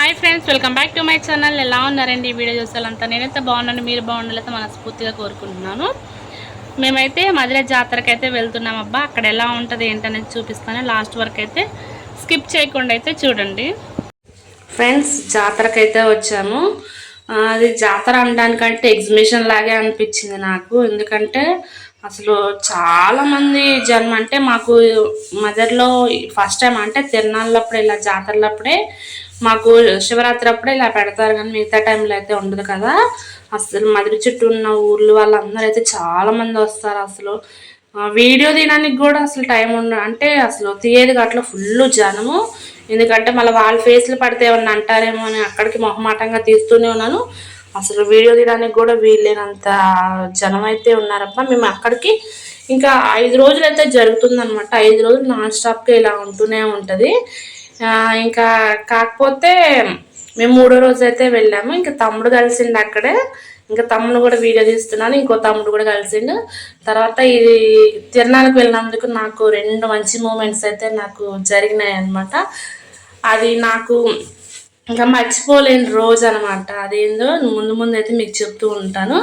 Hi friends, welcome back to my channel. ఎలా ఉన్నారండి? ఈ వీడియో చూసాలంతా నేనైతే బాగున్నాను, మీరు బాగుండాలైతే మనస్ఫూర్తిగా కోరుకుంటున్నాను. మేమైతే మధుర జాతరకి అయితే వెళ్తున్నాం అబ్బా. అక్కడ ఎలా ఉంటుంది ఏంటనేది చూపిస్తాను. లాస్ట్ వరకు అయితే స్కిప్ చేయకుండా అయితే చూడండి ఫ్రెండ్స్. జాతరకి అయితే వచ్చాము. అది జాతర అనడానికంటే ఎగ్జిబిషన్ లాగే అనిపించింది నాకు. ఎందుకంటే అసలు చాలామంది జనం, అంటే మాకు మదర్లో ఫస్ట్ టైం అంటే తిరునాళ్ళప్పుడు ఇలా జాతరలప్పుడే మాకు శివరాత్రి అప్పుడే ఇలా పెడతారు, కానీ మిగతా టైంలో అయితే ఉండదు కదా. అసలు మదిరి చుట్టూ ఉన్న ఊర్లు వాళ్ళందరూ అయితే చాలామంది వస్తారు. అసలు వీడియో తీయడానికి కూడా అసలు టైం ఉండదు, అంటే అసలు తీయేది అట్లా ఫుల్ జనము. ఎందుకంటే మళ్ళీ వాళ్ళ ఫేస్లు పడితే ఏమన్నా అంటారేమో అని అక్కడికి మొహమాటంగా తీస్తూనే ఉన్నాను. అసలు వీడియో తీయడానికి కూడా వీల్లేనంత జనం అయితే ఉన్నారబ్బా. మేము అక్కడికి ఇంకా 5 రోజులు అయితే జరుగుతుందనమాట. 5 రోజులు నాన్ స్టాప్గా ఇలా ఉంటూనే ఉంటుంది. ఇంకా కాకపోతే మేము 3వ రోజు అయితే వెళ్ళాము. ఇంకా తమ్ముడు కలిసిండు అక్కడే. ఇంకా తమ్ముడు కూడా వీడియో తీస్తున్నాను, ఇంకో తమ్ముడు కూడా కలిసిండు. తర్వాత ఇది తిరునాళ్ళకి వెళ్ళినందుకు నాకు 2 మంచి మూమెంట్స్ అయితే నాకు జరిగినాయి అనమాట. అది నాకు ఇంకా మర్చిపోలేని రోజు అనమాట. అదేందో ముందు ముందు అయితే మీకు చెప్తూ ఉంటాను.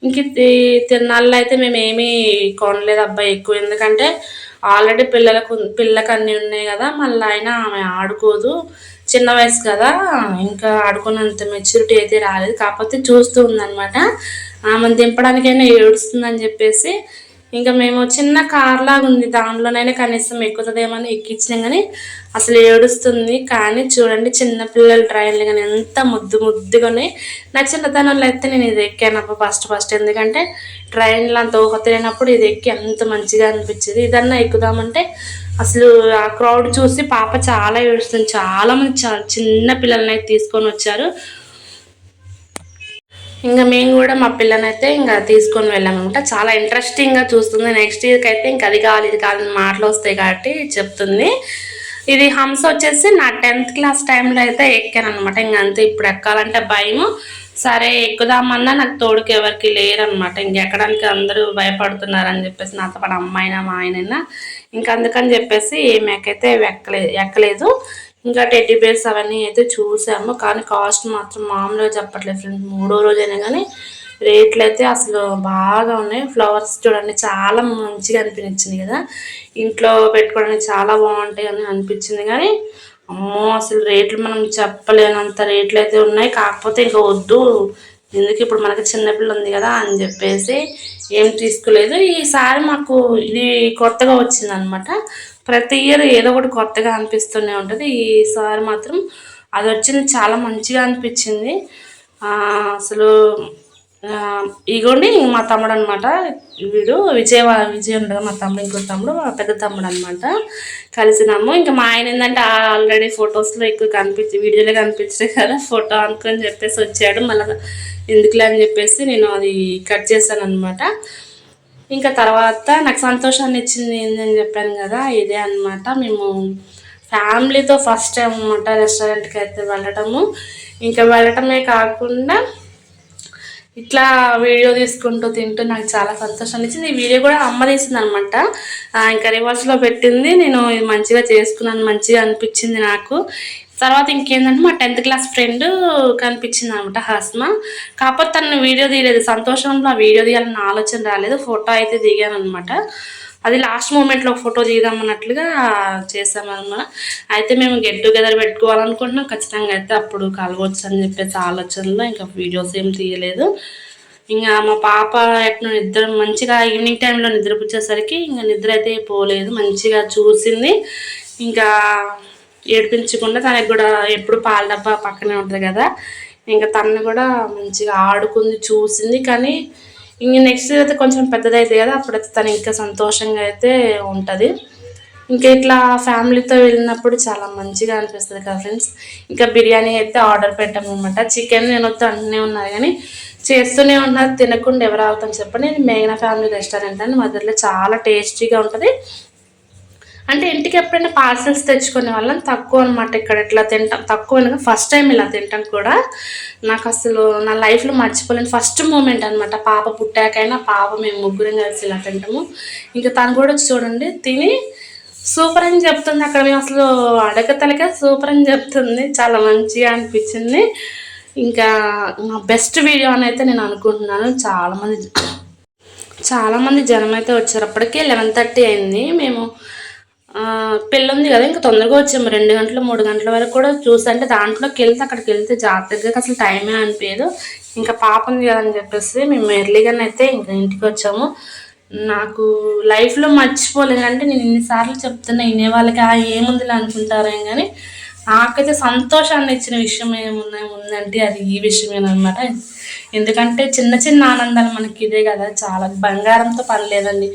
ఇంక తిరునాళ్ళలో అయితే మేము ఏమీ కొనలేదు అబ్బాయి ఎక్కువ, ఎందుకంటే ఆల్రెడీ పిల్లలకు అన్నీ ఉన్నాయి కదా. మళ్ళీ అయినా ఆమె ఆడుకోదు, చిన్న వయసు కదా, ఇంకా ఆడుకున్నంత మెచ్యూరిటీ అయితే రాలేదు. కాకపోతే చూస్తూ ఉందనమాట. ఆమెను దింపడానికైనా ఏడుస్తుందని చెప్పేసి ఇంకా మేము చిన్న కార్ లాగా ఉంది, దాంట్లోనైనా కనీసం ఎక్కుతుందేమో అని ఎక్కించినాం, కానీ అసలు ఏడుస్తుంది. కానీ చూడండి, చిన్నపిల్లల ట్రైన్లు కానీ ఎంత ముద్దుగా ఉన్నాయి. నా చిన్నతనంలో అయితే నేను ఇది ఎక్కానప్పుడు ఫస్ట్, ఎందుకంటే ట్రైన్లు అంత ఊహ తెలియనప్పుడు ఇది ఎక్కి ఎంత మంచిగా అనిపించేది. ఇదన్నా ఎక్కుదామంటే అసలు ఆ క్రౌడ్ చూసి పాప చాలా ఏడుస్తుంది. చాలామంది చిన్న పిల్లల్ని అయితే తీసుకొని వచ్చారు. ఇంకా మేము కూడా మా పిల్లనైతే ఇంకా తీసుకొని వెళ్ళామన్నమాట. చాలా ఇంట్రెస్టింగ్గా చూస్తుంది. నెక్స్ట్ ఇయర్కి అయితే ఇంకా అది కావాలి ఇది కావాలని మాటలు వస్తాయి కాబట్టి చెప్తుంది. ఇది హంస వచ్చేసి నా 10th క్లాస్ టైంలో అయితే ఎక్కాను అనమాట. ఇంక అంతే, ఇప్పుడు ఎక్కాలంటే భయము. సరే ఎక్కుదామన్నా నాకు తోడుకి ఎవరికి లేరనమాట. ఇంకెక్కడానికి అందరూ భయపడుతున్నారని చెప్పేసి, నాతో పాటు అమ్మాయినా మా ఆయనైనా. ఇంకా అందుకని చెప్పేసి ఏమైతే ఎక్కలేదు. ఇంకా టెడ్డీ బేర్స్ అవన్నీ అయితే చూసాము, కానీ కాస్ట్ మాత్రం మామూలుగా చెప్పట్లేదు ఫ్రెండ్స్. 3వ రోజైనా కానీ రేట్లు అయితే అసలు బాగా ఉన్నాయి. ఫ్లవర్స్ చూడండి చాలా మంచిగా అనిపించింది కదా, ఇంట్లో పెట్టుకోవడానికి చాలా బాగుంటాయి అని అనిపించింది. కానీ అమ్మో అసలు రేట్లు మనం చెప్పలేనంత రేట్లు అయితే ఉన్నాయి. కాకపోతే ఇంకా వద్దు, ఎందుకు ఇప్పుడు మనకి చిన్నపిల్ల ఉంది కదా అని చెప్పేసి ఏం తీసుకోలేదు. ఈసారి మాకు ఇది కొత్తగా వచ్చిందనమాట. ప్రతి ఇయర్ ఏదో ఒకటి కొత్తగా అనిపిస్తూనే ఉంటుంది. ఈసారి మాత్రం అది వచ్చింది, చాలా మంచిగా అనిపించింది. అసలు ఇగోండి మా తమ్ముడు అనమాట. వీడు విజయ్ ఉండగా మా తమ్ముడు, ఇంకో తమ్ముడు మా పెద్ద తమ్ముడు అనమాట. కలిసినాము. ఇంకా మా ఆయన ఏంటంటే ఆల్రెడీ ఫొటోస్లో ఎక్కువ వీడియోలో కనిపించాయి కదా, ఫోటో అనుకొని చెప్పేసి వచ్చాడు. మళ్ళీ ఎందుకులే అని చెప్పేసి నేను అది కట్ చేశాను అనమాట. ఇంకా తర్వాత నాకు సంతోషాన్ని ఇచ్చింది ఏంటని చెప్పాను కదా, ఇదే అనమాట. మేము ఫ్యామిలీతో ఫస్ట్ టైం అనమాట రెస్టారెంట్కి అయితే వెళ్ళటము. ఇంకా వెళ్ళటమే కాకుండా ఇట్లా వీడియో తీసుకుంటూ తింటూ నాకు చాలా సంతోషాన్ని ఇచ్చింది. ఈ వీడియో కూడా అమ్మ తీసింది అనమాట. ఇంకా రివర్స్లో పెట్టింది. నేను ఇది మంచిగా చేసుకున్నాను, మంచిగా అనిపించింది నాకు. తర్వాత ఇంకేంటంటే మా 10th క్లాస్ ఫ్రెండ్ కనిపించింది అనమాట, హస్మ. కాకపోతే తను వీడియో తీయలేదు. సంతోషంలో ఆ వీడియో తీయాలన్న ఆలోచన రాలేదు. ఫోటో అయితే దిగాను అనమాట. అది లాస్ట్ మూమెంట్లో ఫోటో తీద్దామన్నట్లుగా చేసామన్నమాట. అయితే మేము గెట్ టుగెదర్ పెట్టుకోవాలనుకుంటున్నాం. ఖచ్చితంగా అయితే అప్పుడు కలవచ్చు అని చెప్పేసి ఆలోచనలో ఇంకా వీడియోస్ ఏం తీయలేదు. ఇంకా మా పాప ఎట్లా నిద్ర మంచిగా ఈవినింగ్ టైంలో నిద్రపుచ్చేసరికి ఇంకా నిద్ర అయితే పోలేదు, మంచిగా చూసింది. ఇంకా ఏడిపించకుండా తనకు కూడా ఎప్పుడు పాల డబ్బా పక్కనే ఉంటుంది కదా, ఇంకా తనని కూడా మంచిగా ఆడుకుంది, చూసింది. కానీ ఇంక నెక్స్ట్ అయితే కొంచెం పెద్దదైతే కదా, అప్పుడైతే తను ఇంకా సంతోషంగా అయితే ఉంటుంది. ఇంకా ఇట్లా ఫ్యామిలీతో వెళ్ళినప్పుడు చాలా మంచిగా అనిపిస్తుంది కదా ఫ్రెండ్స్. ఇంకా బిర్యానీ అయితే ఆర్డర్ పెట్టాము అనమాట. చికెన్ నేను వద్దు అంటూనే ఉన్నారు, కానీ చేస్తూనే ఉన్నారు. తినకుండా ఎవరు అవుతాం చెప్పండి. నేను మేఘనా ఫ్యామిలీ రెస్టారెంట్ అని మదర్లో చాలా టేస్టీగా ఉంటుంది. అంటే ఇంటికి ఎప్పుడైనా పార్సల్స్ తెచ్చుకునే వాళ్ళం తక్కువ అనమాట. ఇక్కడ ఇట్లా తింటాం తక్కువ, ఫస్ట్ టైం ఇలా తింటాం కూడా. నాకు అసలు నా లైఫ్లో మర్చిపోలేని ఫస్ట్ మూమెంట్ అనమాట. పాప పుట్టాకైనా పాప మేము ముగ్గురం కలిసి ఇలా తింటాము. ఇంకా తను కూడా చూడండి తిని సూపర్ అని చెప్తుంది. అక్కడ మేము అసలు అడగతలకే సూపర్ అని చెప్తుంది. చాలా మంచిగా అనిపించింది. ఇంకా నా బెస్ట్ వీడియో అని అయితే నేను అనుకుంటున్నాను. చాలామంది జనం అయితే వచ్చారు. అప్పటికే 11:30 అయింది. మేము పెళ్ళి ఉంది కదా, ఇంకా తొందరగా వచ్చాము. 2 గంటలు 3 గంటల వరకు కూడా అంటే దాంట్లోకి వెళ్తే అక్కడికి వెళ్తే జాగ్రత్తగా అసలు టైమే అనిపించదు. ఇంకా పాప ఉంది కదా అని చెప్పేసి మేము ఎర్లీగానే అయితే ఇంకా ఇంటికి వచ్చాము. నాకు లైఫ్లో మర్చిపోలేదంటే నేను ఇన్నిసార్లు చెప్తున్నా, వినే వాళ్ళకి ఏముందిలే అనుకుంటారేం కానీ నాకైతే సంతోషాన్ని ఇచ్చిన విషయం ఉందంటే అది ఈ విషయమేనమాట. ఎందుకంటే చిన్న చిన్న ఆనందాలు మనకి ఇదే కదా, చాలా బంగారంతో పని లేదండి.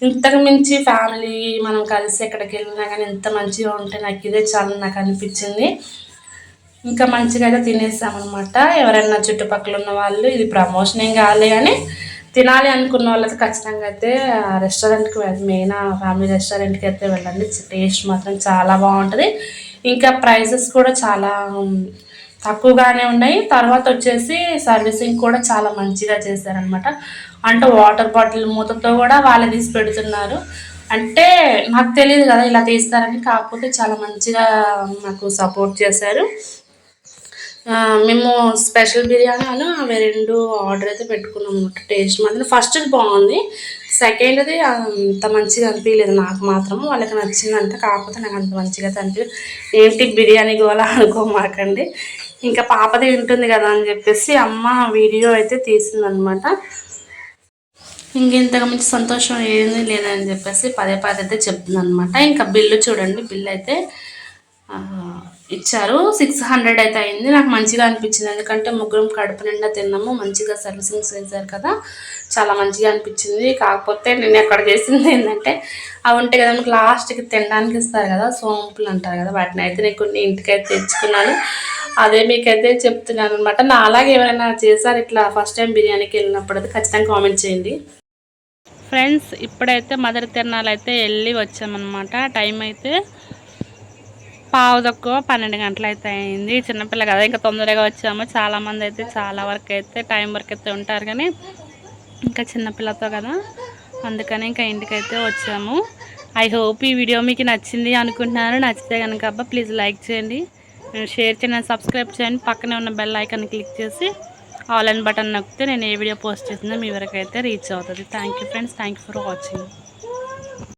ఇంతకు మించి ఫ్యామిలీ మనం కలిసి ఎక్కడికి వెళ్ళినా కానీ ఎంత మంచిగా ఉంటే నాకు ఇదే చాలా నాకు అనిపించింది. ఇంకా మంచిగా అయితే తినేసామన్నమాట. ఎవరైనా చుట్టుపక్కల ఉన్న వాళ్ళు, ఇది ప్రమోషన్ ఏం కావాలి కానీ తినాలి అనుకున్న వాళ్ళైతే ఖచ్చితంగా అయితే రెస్టారెంట్కి మెయిన్ ఫ్యామిలీ రెస్టారెంట్కి అయితే వెళ్ళండి. టేస్ట్ మాత్రం చాలా బాగుంటుంది. ఇంకా ప్రైజెస్ కూడా చాలా తక్కువగానే ఉన్నాయి. తర్వాత వచ్చేసి సర్వీసింగ్ కూడా చాలా మంచిగా చేశారనమాట. అంటే వాటర్ బాటిల్ మూతతో కూడా వాళ్ళే తీసి పెడుతున్నారు. అంటే నాకు తెలియదు కదా ఇలా తీస్తారని, కాకపోతే చాలా మంచిగా నాకు సపోర్ట్ చేశారు. మేము స్పెషల్ బిర్యానీ అవి 2 ఆర్డర్ అయితే పెట్టుకున్నాం అనమాట. టేస్ట్ మాత్రం ఫస్ట్ది బాగుంది, సెకండ్ది అంత మంచిగా అనిపించలేదు నాకు మాత్రం. వాళ్ళకి నచ్చిందంట, కాకపోతే నాకు అంత మంచిగా అయితే అనిపించలేదు. ఏంటి బిర్యానీ గోలా అనుకోమాకండి. ఇంకా పాపది ఉంటుంది కదా అని చెప్పేసి అమ్మ వీడియో అయితే తీసిందనమాట. ఇంకెంతగా మంచి సంతోషం ఏమీ లేదని చెప్పేసి పదే అయితే చెప్తుంది అనమాట. ఇంకా బిల్లు చూడండి, బిల్లు అయితే ఇచ్చారు. 600 అయితే అయింది. నాకు మంచిగా అనిపించింది, ఎందుకంటే ముగ్గురం కడుపు నిండా తిన్నాము. మంచిగా సర్వీసింగ్స్ చేశారు కదా, చాలా మంచిగా అనిపించింది. కాకపోతే నేను ఎక్కడ చేసింది ఏంటంటే అవి ఉంటాయి కదా మనకు లాస్ట్కి తినడానికి ఇస్తారు కదా, సోంపులు అంటారు కదా, వాటిని అయితే నేను కొన్ని ఇంటికైతే తెచ్చుకున్నాను. అదే మీకైతే చెప్తున్నాను అనమాట. నా అలాగే ఎవరైనా చేశారు ఇట్లా ఫస్ట్ టైం బిర్యానీకి వెళ్ళినప్పుడు అయితే ఖచ్చితంగా కామెంట్ చేయండి ఫ్రెండ్స్. ఇప్పుడైతే మదర్ తిరణాలు అయితే వెళ్ళి వచ్చామన్నమాట. టైం అయితే 12 గంటలు అయితే అయింది. చిన్నపిల్ల కదా, ఇంకా తొందరగా వచ్చాము. చాలామంది అయితే చాలా వరకు అయితే టైం వరకు అయితే ఉంటారు, కానీ ఇంకా చిన్నపిల్లతో కదా అందుకని ఇంకా ఇంటికైతే వచ్చాము. ఐ హోప్ ఈ వీడియో మీకు నచ్చింది అనుకుంటున్నాను. నచ్చితే కనుక ప్లీజ్ లైక్ చేయండి, షేర్ చేయండి, సబ్స్క్రైబ్ చేయండి. పక్కనే ఉన్న బెల్ ఐకాన్ క్లిక్ చేసి ఆల్ అండ్ బటన్ నొక్కితే నేను ఏ వీడియో పోస్ట్ చేసినా మీ వరకు అయితే రీచ్ అవుతుంది. Thank you friends, thank you for watching.